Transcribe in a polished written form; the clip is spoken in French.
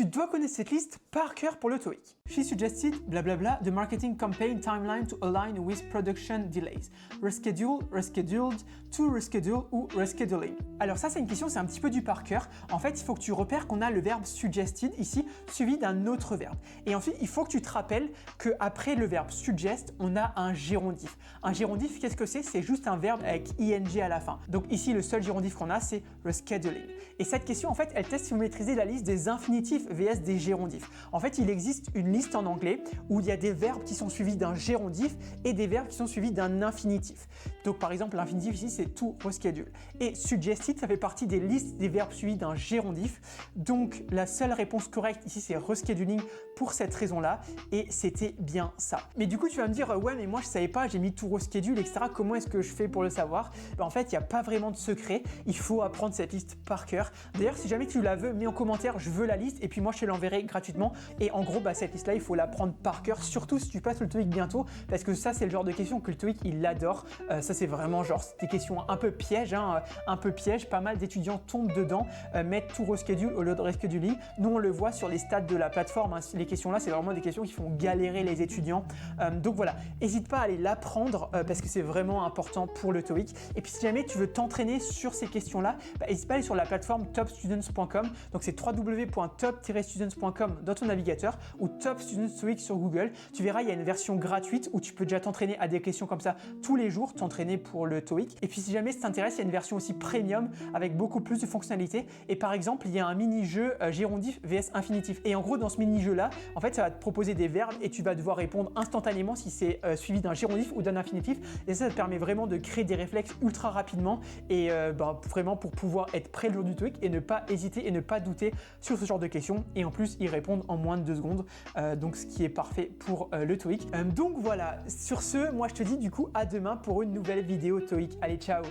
Tu dois connaître cette liste par cœur pour le TOEIC. She suggested blablabla the marketing campaign timeline to align with production delays. Reschedule, rescheduled, to reschedule ou rescheduling. Alors ça c'est une question, c'est un petit peu du par cœur. En fait, il faut que tu repères qu'on a le verbe suggested ici, suivi d'un autre verbe. Et ensuite, il faut que tu te rappelles qu'après le verbe suggest, on a un gérondif. Un gérondif, qu'est-ce que c'est? C'est juste un verbe avec ing à la fin. Donc ici, le seul gérondif qu'on a, c'est rescheduling. Et cette question, en fait, elle teste si vous maîtrisez la liste des infinitifs vs des gérondifs. En fait, il existe une liste en anglais où il y a des verbes qui sont suivis d'un gérondif et des verbes qui sont suivis d'un infinitif. Donc par exemple, l'infinitif ici, c'est to reschedule. Et suggested, ça fait partie des listes des verbes suivis d'un gérondif. Donc la seule réponse correcte ici, c'est rescheduling pour cette raison-là. Et c'était bien ça. Mais du coup, tu vas me dire, ouais, mais moi, je savais pas, j'ai mis to reschedule, etc. Comment est-ce que je fais pour le savoir? Ben, en fait, il n'y a pas vraiment de secret. Il faut apprendre cette liste par cœur. D'ailleurs, si jamais tu la veux, mets en commentaire, je veux la liste. Et puis moi, je te l'enverrai gratuitement. Et en gros, bah, cette liste-là, il faut l'apprendre par cœur. Surtout si tu passes le TOEIC bientôt. Parce que ça, c'est le genre de questions que le TOEIC, il adore. Ça, c'est vraiment genre des questions un peu pièges. Un peu pièges. Pas mal d'étudiants tombent dedans. Mettre to reschedule au lieu de rescheduling. Nous, on le voit sur les stats de la plateforme. Les questions-là, c'est vraiment des questions qui font galérer les étudiants. Donc voilà, n'hésite pas à aller l'apprendre parce que c'est vraiment important pour le TOEIC. Et puis si jamais tu veux t'entraîner sur ces questions-là, n'hésite pas à aller sur la plateforme topstudents.com. Donc c'est www.top-students.com dans ton navigateur ou Top Students TOEIC sur Google. Tu verras, il y a une version gratuite où tu peux déjà t'entraîner à des questions comme ça tous les jours, t'entraîner pour le TOEIC. Et puis si jamais ça t'intéresse, il y a une version aussi premium avec beaucoup plus de fonctionnalités. Et par exemple, il y a un mini-jeu gérondif vs infinitif. Et en gros, dans ce mini-jeu-là, en fait, ça va te proposer des verbes et tu vas devoir répondre instantanément si c'est suivi d'un gérondif ou d'un infinitif. Et ça te permet vraiment de créer des réflexes ultra rapidement et vraiment pour pouvoir être prêt le jour du TOEIC et ne pas hésiter et ne pas douter sur ce genre de questions. Et en plus, y répondre en moins de 2 secondes. Donc, ce qui est parfait pour le TOEIC. Donc voilà, sur ce, moi je te dis du coup à demain pour une nouvelle vidéo TOEIC. Allez, ciao!